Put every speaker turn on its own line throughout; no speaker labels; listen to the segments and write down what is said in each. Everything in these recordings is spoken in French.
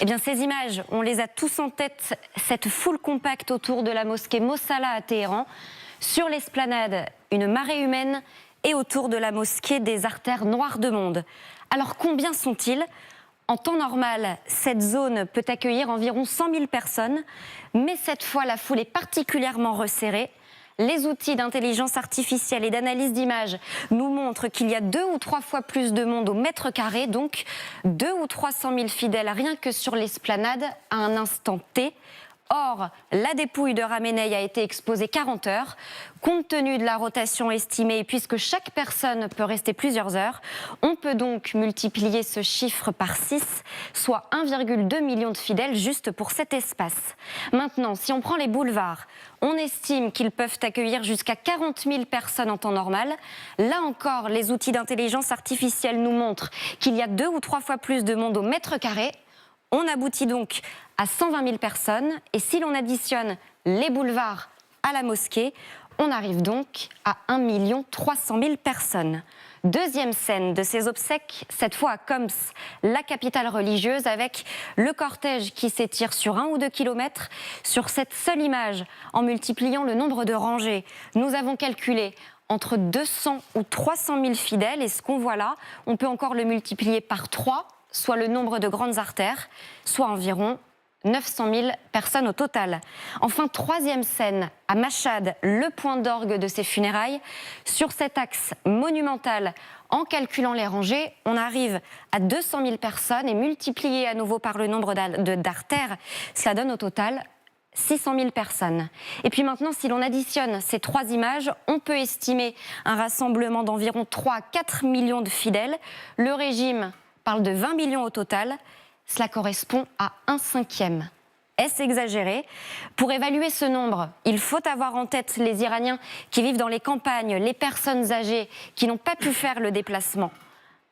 Eh bien, ces images, on les a tous en tête, cette foule compacte autour de la mosquée Mossala à Téhéran, sur l'esplanade, une marée humaine, et autour de la mosquée des artères noires de monde. Alors, combien sont-ils ? En temps normal, cette zone peut accueillir environ 100 000 personnes, mais cette fois, la foule est particulièrement resserrée. Les outils d'intelligence artificielle et d'analyse d'images nous montrent qu'il y a 2 ou 3 fois plus de monde au mètre carré, donc 200 ou 300 000 fidèles rien que sur l'esplanade à un instant T. Or, la dépouille de Khamenei a été exposée 40 heures. Compte tenu de la rotation estimée, et puisque chaque personne peut rester plusieurs heures, on peut donc multiplier ce chiffre par 6, soit 1,2 million de fidèles juste pour cet espace. Maintenant, si on prend les boulevards, on estime qu'ils peuvent accueillir jusqu'à 40 000 personnes en temps normal. Là encore, les outils d'intelligence artificielle nous montrent qu'il y a 2 ou 3 fois plus de monde au mètre carré. On aboutit donc à 120 000 personnes, et si l'on additionne les boulevards à la mosquée, on arrive donc à 1 300 000 personnes. Deuxième scène de ces obsèques, cette fois à Koms, la capitale religieuse, avec le cortège qui s'étire sur 1 ou 2 kilomètres. Sur cette seule image, en multipliant le nombre de rangées, nous avons calculé entre 200 ou 300 000 fidèles, et ce qu'on voit là, on peut encore le multiplier par 3, soit le nombre de grandes artères, soit environ 900 000 personnes au total. Enfin, troisième scène, à Machhad, le point d'orgue de ces funérailles. Sur cet axe monumental, en calculant les rangées, on arrive à 200 000 personnes, et multiplié à nouveau par le nombre d'artères, cela donne au total 600 000 personnes. Et puis maintenant, si l'on additionne ces 3 images, on peut estimer un rassemblement d'environ 3 à 4 millions de fidèles. Le régime parle de 20 millions au total. Cela correspond à 1/5. Est-ce exagéré ? Pour évaluer ce nombre, il faut avoir en tête les Iraniens qui vivent dans les campagnes, les personnes âgées qui n'ont pas pu faire le déplacement.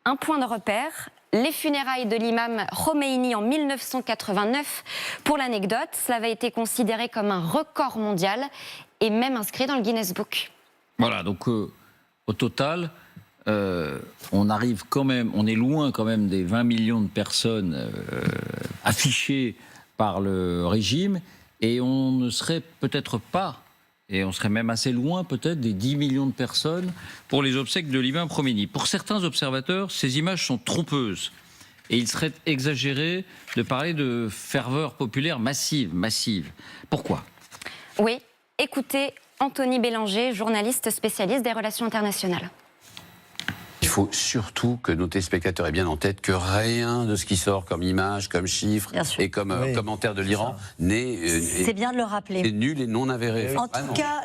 Un point de repère, les funérailles de l'imam Khomeini en 1989. Pour l'anecdote, cela avait été considéré comme un record mondial et même inscrit dans le Guinness Book.
Voilà, donc au total, on arrive quand même, on est loin quand même des 20 millions de personnes affichées par le régime, et on ne serait peut-être pas, et on serait même assez loin peut-être des 10 millions de personnes pour les obsèques de l'imam Khomeini. Pour certains observateurs, ces images sont trompeuses, et il serait exagéré de parler de ferveur populaire massive. Pourquoi ?
Oui, écoutez Anthony Bélanger, journaliste spécialiste des relations internationales.
Il faut surtout que nos téléspectateurs aient bien en tête que rien de ce qui sort comme image, comme chiffre et comme commentaire de l'Iran n'est
c'est bien de le rappeler.
Est nul et non avéré.
En tout cas,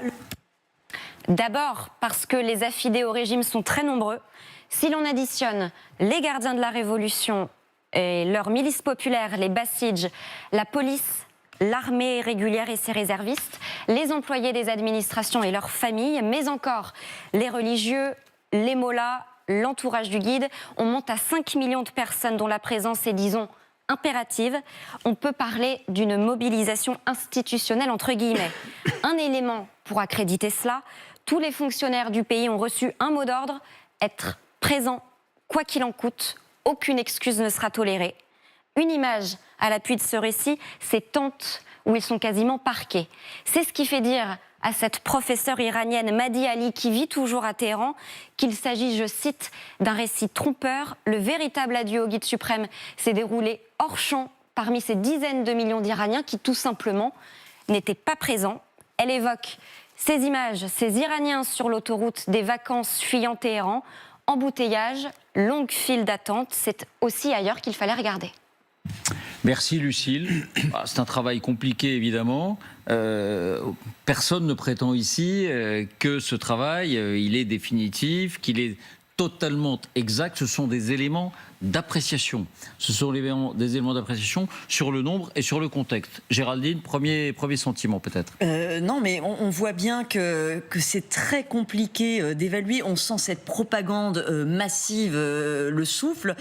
d'abord parce que les affidés au régime sont très nombreux. Si l'on additionne les gardiens de la Révolution et leurs milices populaires, les Bassidj, la police, l'armée régulière et ses réservistes, les employés des administrations et leurs familles, mais encore les religieux, les mollahs, l'entourage du guide, on monte à 5 millions de personnes dont la présence est, disons, impérative. On peut parler d'une mobilisation institutionnelle entre guillemets. Un élément pour accréditer cela, tous les fonctionnaires du pays ont reçu un mot d'ordre, être présents quoi qu'il en coûte, aucune excuse ne sera tolérée. Une image à l'appui de ce récit, ces tentes où ils sont quasiment parqués. C'est ce qui fait dire à cette professeure iranienne Mahdi Ali, qui vit toujours à Téhéran, qu'il s'agit, je cite, d'un récit trompeur. Le véritable adieu au guide suprême s'est déroulé hors champ parmi ces dizaines de millions d'Iraniens qui, tout simplement, n'étaient pas présents. Elle évoque ces images, ces Iraniens sur l'autoroute des vacances fuyant Téhéran, embouteillage, longue file d'attente. C'est aussi ailleurs qu'il fallait regarder.
Merci Lucille. C'est un travail compliqué évidemment. Personne ne prétend ici que ce travail, il est définitif, qu'il est totalement exact. Ce sont des éléments d'appréciation. Ce sont des éléments d'appréciation sur le nombre et sur le contexte. Géraldine, premier sentiment peut-être.
Non, mais on voit bien que c'est très compliqué d'évaluer. On sent cette propagande massive, le souffle.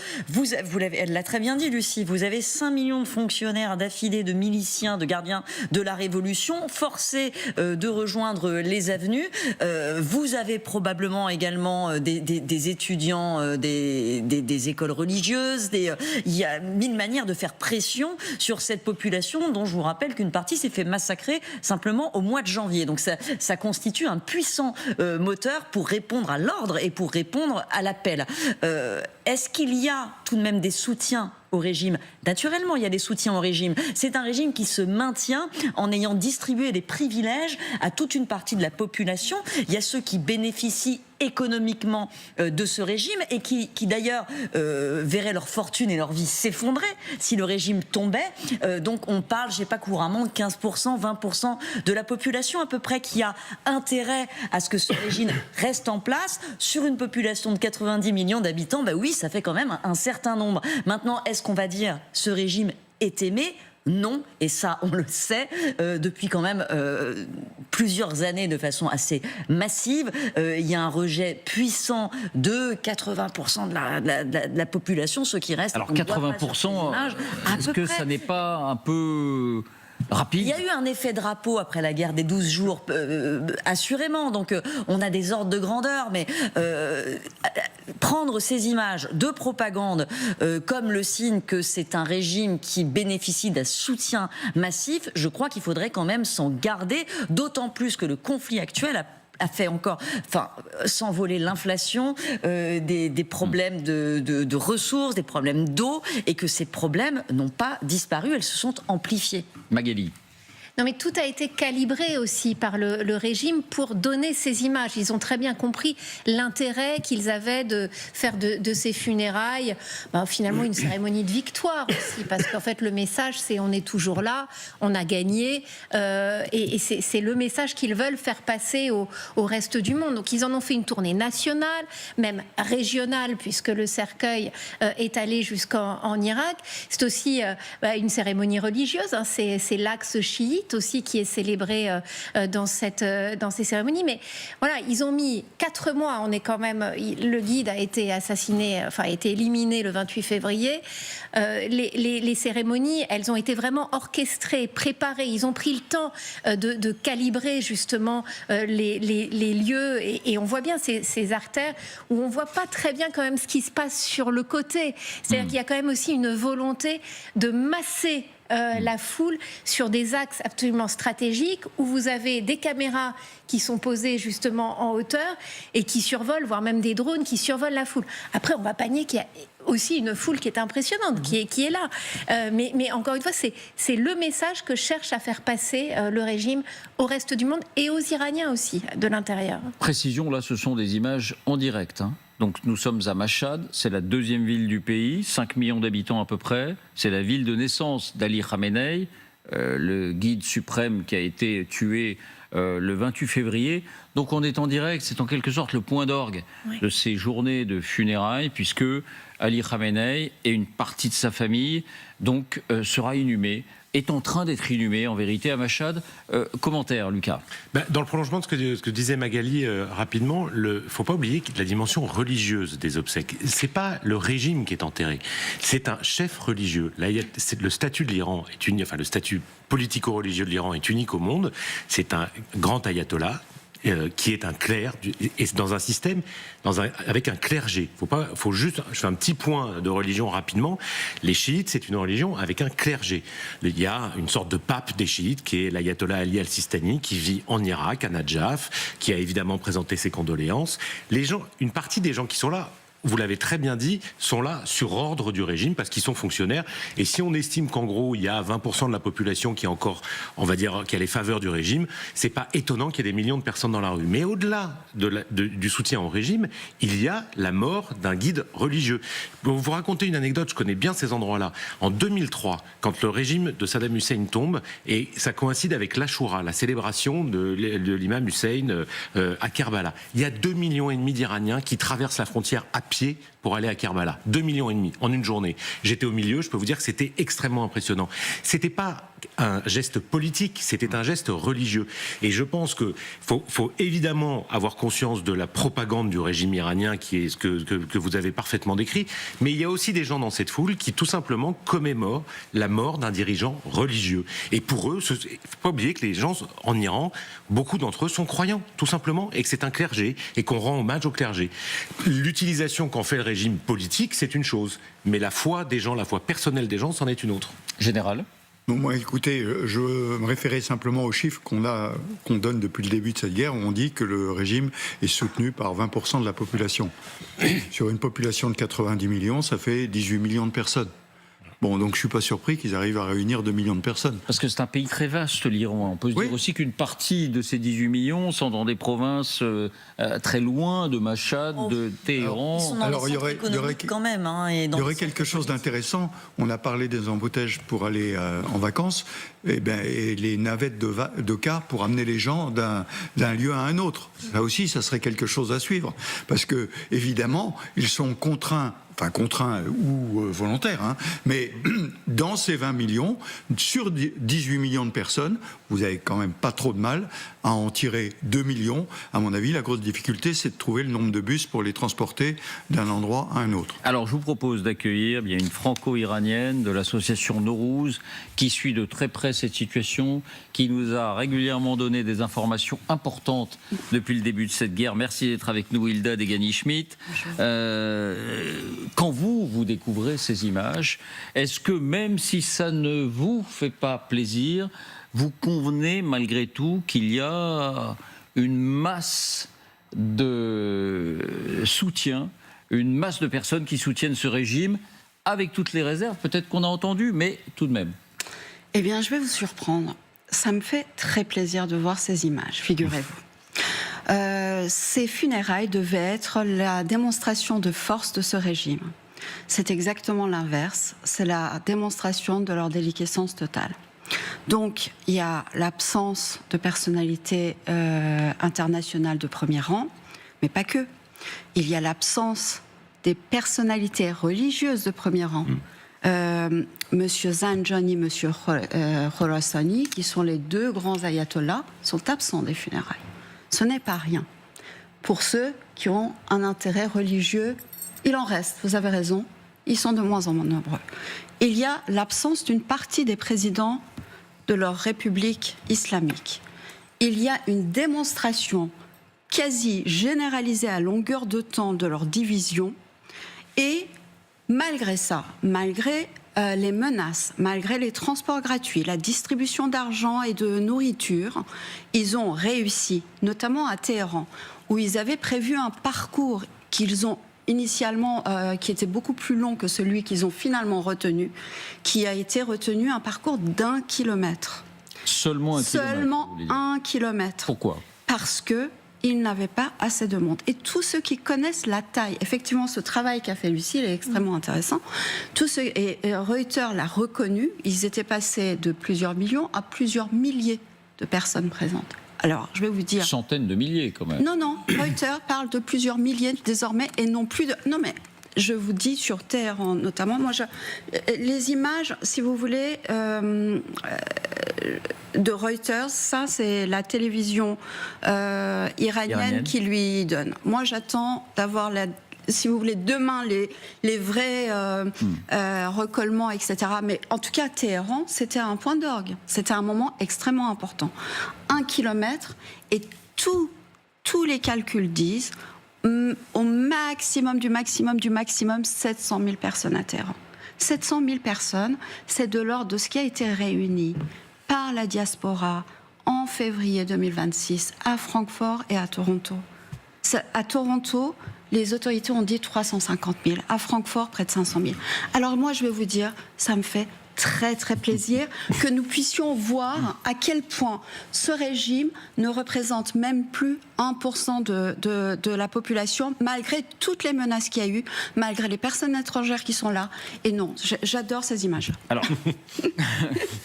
Elle l'a très bien dit, Lucie, vous avez 5 millions de fonctionnaires, d'affidés, de miliciens, de gardiens de la Révolution, forcés de rejoindre les avenues. Vous avez probablement également des étudiants des écoles religieuses religieuses, il y a mille manières de faire pression sur cette population dont je vous rappelle qu'une partie s'est fait massacrer simplement au mois de janvier. Donc ça constitue un puissant moteur pour répondre à l'ordre et pour répondre à l'appel. Est-ce qu'il y a tout de même des soutiens au régime? Naturellement, il y a des soutiens au régime. C'est un régime qui se maintient en ayant distribué des privilèges à toute une partie de la population. Il y a ceux qui bénéficient économiquement de ce régime et qui d'ailleurs verraient leur fortune et leur vie s'effondrer si le régime tombait. Donc on parle, je sais pas, couramment de 15%, 20% de la population à peu près qui a intérêt à ce que ce régime reste en place. Sur une population de 90 millions d'habitants, bah oui, ça fait quand même un certain nombre. Maintenant, est-ce qu'on va dire ce régime est aimé ? Non, et ça on le sait depuis quand même plusieurs années de façon assez massive. Il y a un rejet puissant de 80% de la population, ceux qui restent.
Alors 80%, est-ce que ça n'est pas un peu rapide?
Il y a eu un effet drapeau après la guerre des 12 jours, assurément, donc on a des ordres de grandeur, mais prendre ces images de propagande comme le signe que c'est un régime qui bénéficie d'un soutien massif, je crois qu'il faudrait quand même s'en garder, d'autant plus que le conflit actuel a fait encore, s'envoler l'inflation, des problèmes de ressources, des problèmes d'eau, et que ces problèmes n'ont pas disparu, elles se sont amplifiées.
Magali.
Non, mais tout a été calibré aussi par le régime pour donner ces images. Ils ont très bien compris l'intérêt qu'ils avaient de faire de ces funérailles finalement une cérémonie de victoire aussi, parce qu'en fait le message c'est on est toujours là, on a gagné, et c'est le message qu'ils veulent faire passer au reste du monde. Donc ils en ont fait une tournée nationale, même régionale, puisque le cercueil est allé jusqu'en Irak. C'est aussi une cérémonie religieuse, hein, c'est l'axe chiite aussi qui est célébré dans ces cérémonies. Mais voilà, ils ont mis 4 mois. On est quand même. Le guide a été assassiné, a été éliminé le 28 février. Les cérémonies, elles ont été vraiment orchestrées, préparées. Ils ont pris le temps de calibrer justement les lieux. Et on voit bien ces artères où on voit pas très bien quand même ce qui se passe sur le côté. C'est-à-dire qu'il y a quand même aussi une volonté de masser la foule sur des axes absolument stratégiques où vous avez des caméras qui sont posées justement en hauteur et qui survolent, voire même des drones qui survolent la foule. Après, on va pas nier qu'il y a aussi une foule qui est impressionnante, qui est là. Mais encore une fois, c'est le message que cherche à faire passer le régime au reste du monde et aux Iraniens aussi, de l'intérieur.
Précision, là, ce sont des images en direct, hein. Donc nous sommes à Mashhad, c'est la 2e ville du pays, 5 millions d'habitants à peu près. C'est la ville de naissance d'Ali Khamenei, le guide suprême qui a été tué le 28 février. Donc on est en direct, c'est en quelque sorte le point d'orgue de ces journées de funérailles, puisque Ali Khamenei et une partie de sa famille donc, sera inhumée, est en train d'être inhumé en vérité à Mashhad. Commentaire, Lucas.
Dans le prolongement de ce que disait Magali rapidement, il ne faut pas oublier la dimension religieuse des obsèques. C'est pas le régime qui est enterré, c'est un chef religieux. Là, le statut de l'Iran est unique, le statut politico-religieux de l'Iran est unique au monde. C'est un grand ayatollah qui est un clerc, et dans un système, avec un clergé. Faut juste, je fais un petit point de religion rapidement. Les chiites, c'est une religion avec un clergé. Il y a une sorte de pape des chiites qui est l'ayatollah Ali al-Sistani, qui vit en Irak, à Nadjaf, qui a évidemment présenté ses condoléances. Une partie des gens qui sont là, vous l'avez très bien dit, sont là sur ordre du régime parce qu'ils sont fonctionnaires. Et si on estime qu'en gros, il y a 20% de la population qui est encore, on va dire, qui a les faveurs du régime, c'est pas étonnant qu'il y ait des millions de personnes dans la rue. Mais au-delà du soutien au régime, il y a la mort d'un guide religieux. Pour vous raconter une anecdote, je connais bien ces endroits-là. En 2003, quand le régime de Saddam Hussein tombe, et ça coïncide avec l'Ashura, la célébration de l'imam Hussein à Kerbala, il y a 2,5 millions d'Iraniens qui traversent la frontière à pied pour aller à Kerbala. 2,5 millions en une journée. J'étais au milieu, je peux vous dire que c'était extrêmement impressionnant. C'était pas un geste politique, c'était un geste religieux. Et je pense que faut évidemment avoir conscience de la propagande du régime iranien, qui est ce que vous avez parfaitement décrit, mais il y a aussi des gens dans cette foule qui tout simplement commémorent la mort d'un dirigeant religieux. Et pour eux, il ne faut pas oublier que les gens en Iran, beaucoup d'entre eux sont croyants, tout simplement, et que c'est un clergé, et qu'on rend hommage au clergé. L'utilisation qu'en fait le régime régime politique, c'est une chose. Mais la foi des gens, la foi personnelle des gens, c'en est une autre.
Général ?
Bon, moi, écoutez, je me référais simplement aux chiffres qu'on donne depuis le début de cette guerre, où on dit que le régime est soutenu par 20% de la population. Sur une population de 90 millions, ça fait 18 millions de personnes. Bon, donc je ne suis pas surpris qu'ils arrivent à réunir 2 millions de personnes.
Parce que c'est un pays très vaste, l'Iran. On peut se dire aussi qu'une partie de ces 18 millions sont dans des provinces très loin de Machhad, de Téhéran.
Ils sont dans les centres économiques quand même.
Il y aurait quelque chose d'intéressant. On a parlé des embouteillages pour aller en vacances. Et les navettes de car pour amener les gens d'un lieu à un autre. Là aussi, ça serait quelque chose à suivre. Parce que, évidemment, ils sont contraints ou volontaires, hein, mais dans ces 20 millions, sur 18 millions de personnes, vous n'avez quand même pas trop de mal à en tirer 2 millions. À mon avis, la grosse difficulté, c'est de trouver le nombre de bus pour les transporter d'un endroit à un autre.
Alors, je vous propose d'accueillir une franco-iranienne de l'association Nowruz qui suit de très près cette situation, qui nous a régulièrement donné des informations importantes depuis le début de cette guerre. Merci d'être avec nous, Hilda Degani-Schmidt. Quand vous découvrez ces images, est-ce que même si ça ne vous fait pas plaisir, vous convenez malgré tout qu'il y a une masse de soutien, une masse de personnes qui soutiennent ce régime, avec toutes les réserves peut-être qu'on a entendues, mais tout de même?
Eh bien, je vais vous surprendre. Ça me fait très plaisir de voir ces images, figurez-vous. Ces funérailles devaient être la démonstration de force de ce régime. C'est exactement l'inverse. C'est la démonstration de leur déliquescence totale. Donc, il y a l'absence de personnalités internationales de premier rang, mais pas que. Il y a l'absence des personnalités religieuses de premier rang. Monsieur Zanjani, Monsieur Khorasani, qui sont les deux grands ayatollahs, sont absents des funérailles. Ce n'est pas rien. Pour ceux qui ont un intérêt religieux, il en reste, vous avez raison, ils sont de moins en moins nombreux. Il y a l'absence d'une partie des présidents de leur république islamique. Il y a une démonstration quasi généralisée à longueur de temps de leur division. Et malgré ça, malgré les menaces, malgré les transports gratuits, la distribution d'argent et de nourriture, ils ont réussi, notamment à Téhéran, où ils avaient prévu un parcours qu'ils ont initialement, qui était beaucoup plus long que celui qu'ils ont finalement retenu, qui a été retenu un parcours d'1 kilomètre.
Seulement 1 kilomètre.
Seulement 1 kilomètre.
Pourquoi ?
Parce que ils n'avaient pas assez de monde. Et tous ceux qui connaissent la taille, effectivement, ce travail qu'a fait Lucie, il est extrêmement intéressant. Et Reuters l'a reconnu, ils étaient passés de plusieurs millions à plusieurs milliers de personnes présentes. Alors, je vais vous dire...
Centaines de milliers, quand même.
Non, Reuters parle de plusieurs milliers désormais et non plus de... Non, mais je vous dis sur Téhéran, notamment, les images, si vous voulez, de Reuters, ça, c'est la télévision iranienne qui lui donne. Moi, j'attends d'avoir si vous voulez, demain, les vrais recollements, etc. Mais en tout cas, Téhéran, c'était un point d'orgue. C'était un moment extrêmement important. 1 kilomètre, et tous les calculs disent au maximum du maximum 700 000 personnes à Téhéran. 700 000 personnes, c'est de l'ordre de ce qui a été réuni par la diaspora en février 2026 à Francfort et à Toronto. À Toronto, les autorités ont dit 350 000. À Francfort, près de 500 000. Alors moi, je vais vous dire, ça me fait très très plaisir que nous puissions voir à quel point ce régime ne représente même plus 1% de la population, malgré toutes les menaces qu'il y a eu, malgré les personnes étrangères qui sont là. Et non, j'adore ces images.
Alors,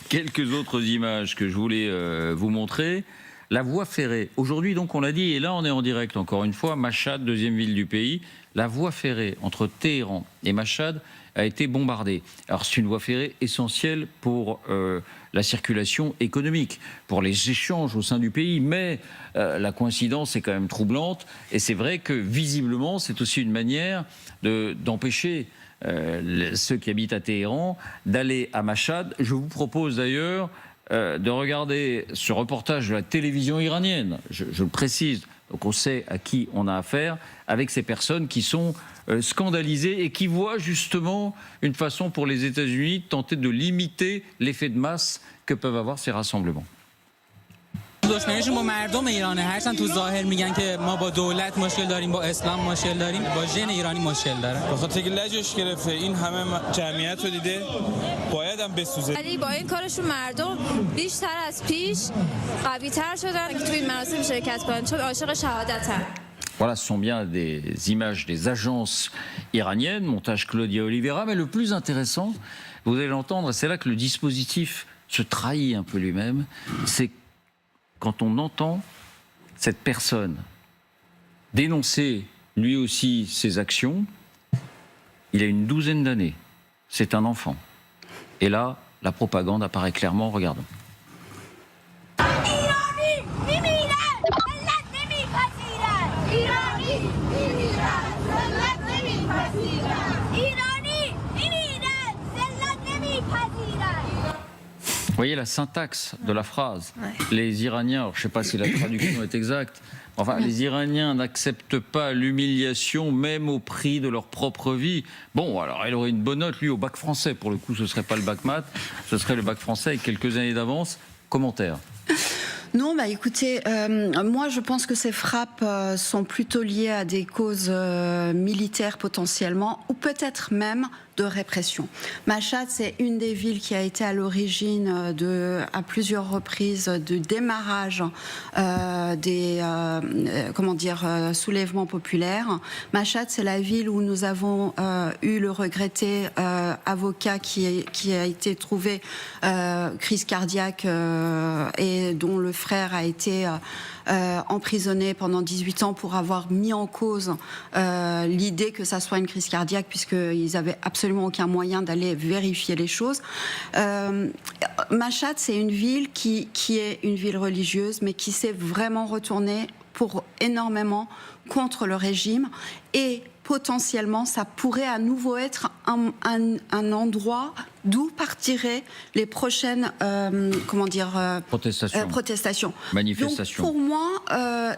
quelques autres images que je voulais vous montrer. La voie ferrée, aujourd'hui donc on l'a dit, et là on est en direct encore une fois, Machhad, deuxième ville du pays, la voie ferrée entre Téhéran et Machhad a été bombardée. Alors c'est une voie ferrée essentielle pour la circulation économique, pour les échanges au sein du pays, mais la coïncidence est quand même troublante, et c'est vrai que visiblement c'est aussi une manière d'empêcher ceux qui habitent à Téhéran d'aller à Machhad. Je vous propose d'ailleurs de regarder ce reportage de la télévision iranienne, je le précise, Donc on sait à qui on a affaire avec ces personnes qui sont scandalisées et qui voient justement une façon pour les États-Unis de tenter de limiter l'effet de masse que peuvent avoir ces rassemblements.
دشمنیشون با مردم ایرانه هرچند تو ظاهر میگن که ما با دولت مشکل داریم با اسلام مشکل داریم با ژن ایرانی مشکل دارن به خاطر که لجش گرفته این همه جمعیت رو دیده باید هم بسوزه
ولی با این کارشون مردم بیشتر از پیش قوی‌تر شدن که توی این مراسم شرکت کنن چون عاشق شهادتن.
Voilà, ce sont bien des images des agences iraniennes, montage Claudia Oliveira, mais le plus intéressant, vous allez l'entendre, c'est là que le dispositif se trahit un peu lui-même, c'est quand on entend cette personne dénoncer lui aussi ses actions. Il a une douzaine d'années, c'est un enfant. Et là, la propagande apparaît clairement, regardons. Vous voyez la syntaxe de la phrase. Les Iraniens, alors je ne sais pas si la traduction est exacte, enfin les Iraniens n'acceptent pas l'humiliation même au prix de leur propre vie. Bon, alors elle aurait une bonne note, lui, au bac français. Pour le coup, ce ne serait pas le bac maths, ce serait le bac français avec quelques années d'avance. Commentaire.
Non, bah écoutez, moi je pense que ces frappes sont plutôt liées à des causes militaires potentiellement, ou peut-être même de répression. Mashhad, c'est une des villes qui a été à l'origine à plusieurs reprises du démarrage des soulèvements populaires. Mashhad, c'est la ville où nous avons eu le regretté avocat qui a été trouvé crise cardiaque et dont le frère a été emprisonné pendant 18 ans pour avoir mis en cause l'idée que ça soit une crise cardiaque, puisqu'ils avaient absolument aucun moyen d'aller vérifier les choses. Mashhad, c'est une ville qui est une ville religieuse, mais qui s'est vraiment retournée pour énormément contre le régime, et potentiellement ça pourrait à nouveau être un endroit d'où partiraient les prochaines protestations.
Manifestations.
Donc pour moi,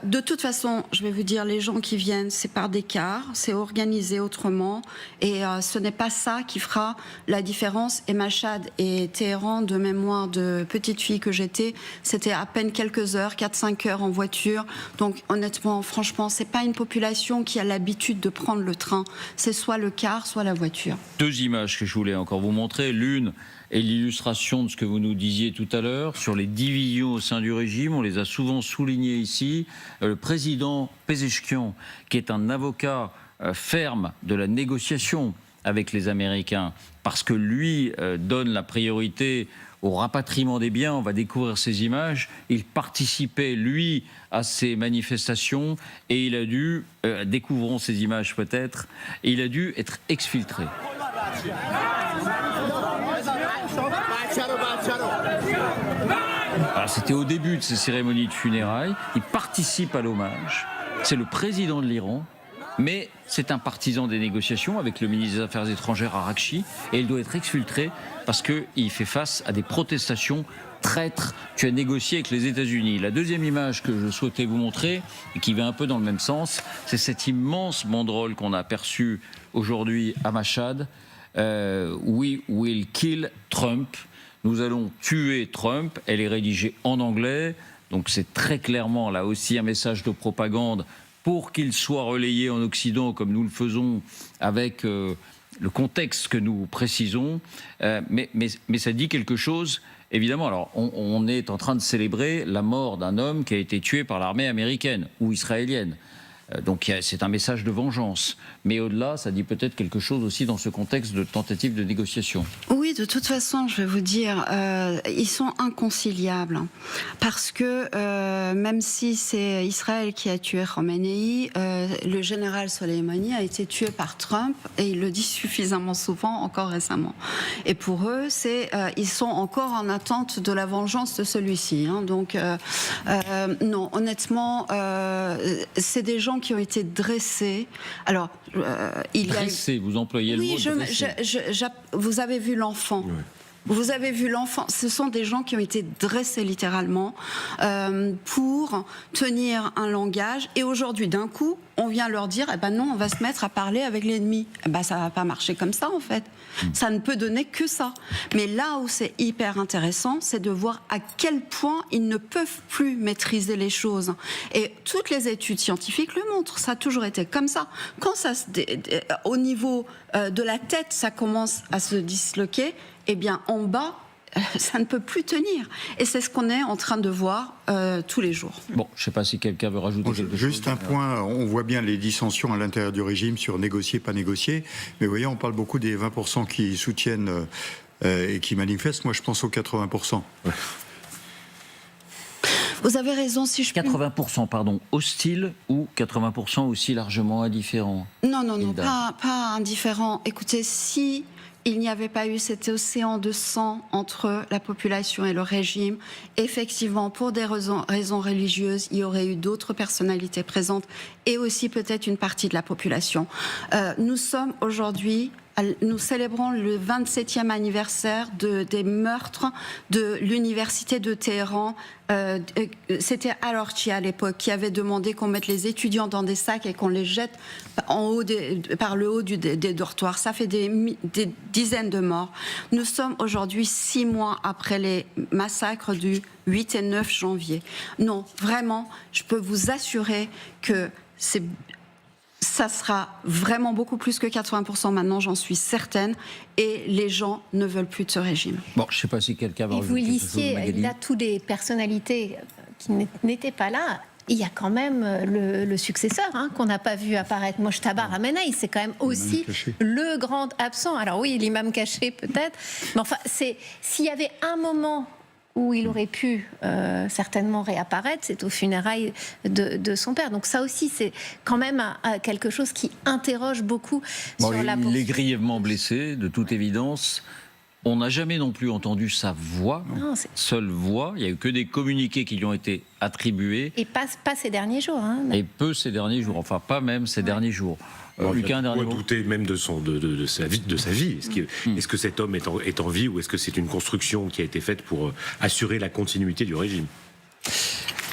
de toute façon, je vais vous dire, les gens qui viennent, c'est par des cars, c'est organisé autrement, et ce n'est pas ça qui fera la différence. Et Mashhad et Téhéran, de mémoire de petite fille que j'étais, c'était à peine quelques heures, 4-5 heures en voiture. Donc honnêtement, franchement, c'est pas une population qui a l'habitude de prendre le train, c'est soit le car, soit la voiture.
Deux images que je voulais encore vous montrer. L'une est l'illustration de ce que vous nous disiez tout à l'heure sur les divisions au sein du régime. On les a souvent soulignées ici. Le président Pezeshkian, qui est un avocat ferme de la négociation avec les Américains, parce que lui donne la priorité au rapatriement des biens. On va découvrir ces images. Il participait, lui, à ces manifestations, et il a dû, découvrons ces images peut-être, et il a dû être exfiltré. C'était au début de ces cérémonies de funérailles. Il participe à l'hommage. C'est le président de l'Iran, mais c'est un partisan des négociations avec le ministre des Affaires étrangères Araghchi, et il doit être exfiltré parce qu'il fait face à des protestations. Traître, tu as négocié avec les États-Unis. La deuxième image que je souhaitais vous montrer, et qui va un peu dans le même sens, c'est cette immense banderole qu'on a aperçue aujourd'hui à Mashhad. We will kill Trump. Nous allons tuer Trump. Elle est rédigée en anglais, donc c'est très clairement là aussi un message de propagande pour qu'il soit relayé en Occident comme nous le faisons avec le contexte que nous précisons. Mais ça dit quelque chose. Évidemment, alors on est en train de célébrer la mort d'un homme qui a été tué par l'armée américaine ou israélienne. Donc c'est un message de vengeance. Mais au-delà, ça dit peut-être quelque chose aussi dans ce contexte de tentative de négociation.
Oui, de toute façon, je vais vous dire, ils sont inconciliables. Parce que même si c'est Israël qui a tué Khamenei, le général Soleimani a été tué par Trump, et il le dit suffisamment souvent, encore récemment. Et pour eux, ils sont encore en attente de la vengeance de celui-ci. Hein. Donc, non, honnêtement, c'est des gens qui ont été dressés. Alors,
dressés, vous employez le mot dressé.
Vous avez vu l'enfant. Oui. Vous avez vu l'enfant, ce sont des gens qui ont été dressés littéralement pour tenir un langage, et aujourd'hui d'un coup on vient leur dire eh ben non, on va se mettre à parler avec l'ennemi. Eh ben ça va pas marcher comme ça en fait. Ça ne peut donner que ça. Mais là où c'est hyper intéressant, c'est de voir à quel point ils ne peuvent plus maîtriser les choses. Et toutes les études scientifiques le montrent. Ça a toujours été comme ça. Quand ça au niveau de la tête, ça commence à se disloquer, eh bien en bas, ça ne peut plus tenir. Et c'est ce qu'on est en train de voir tous les jours.
Bon, je ne sais pas si quelqu'un veut rajouter quelque chose.
Juste un point, on voit bien les dissensions à l'intérieur du régime sur négocier, pas négocier. Mais vous voyez, on parle beaucoup des 20% qui soutiennent et qui manifestent. Moi, je pense aux 80%. Ouais.
Vous avez raison, si je
80%, pardon, hostiles ou 80% aussi largement indifférents?
Non, pas indifférents. Écoutez, si il n'y avait pas eu cet océan de sang entre la population et le régime, effectivement, pour des raisons religieuses, il y aurait eu d'autres personnalités présentes et aussi peut-être une partie de la population. Nous sommes aujourd'hui... Nous célébrons le 27e anniversaire des meurtres de l'université de Téhéran. C'était Alorchi à l'époque qui avait demandé qu'on mette les étudiants dans des sacs et qu'on les jette par le haut des dortoirs. Ça fait des dizaines de morts. Nous sommes aujourd'hui 6 mois après les massacres du 8 et 9 janvier. Non, vraiment, je peux vous assurer que ça sera vraiment beaucoup plus que 80% maintenant, j'en suis certaine, et les gens ne veulent plus de ce régime.
Bon, je ne sais pas si quelqu'un va
rajouter quelque chose, Magali. Il y a toutes les personnalités qui n'étaient pas là. Il y a quand même le successeur qu'on n'a pas vu apparaître, Mojtaba Ramenei, c'est quand même aussi le grand absent. Alors oui, l'imam caché peut-être, mais enfin, s'il y avait un moment où il aurait pu certainement réapparaître, c'est aux funérailles de son père. Donc ça aussi, c'est quand même quelque chose qui interroge beaucoup sur la poursuite.
Il est grièvement blessé, de toute évidence. On n'a jamais non plus entendu sa voix, seule voix. Il n'y a eu que des communiqués qui lui ont été attribués.
Et pas ces derniers jours.
Et peu ces derniers jours, enfin pas même ces derniers jours.
Lucas, un dernier mot. Douter même de sa vie. Est-ce que cet homme est en vie ou est-ce que c'est une construction qui a été faite pour assurer la continuité du régime ?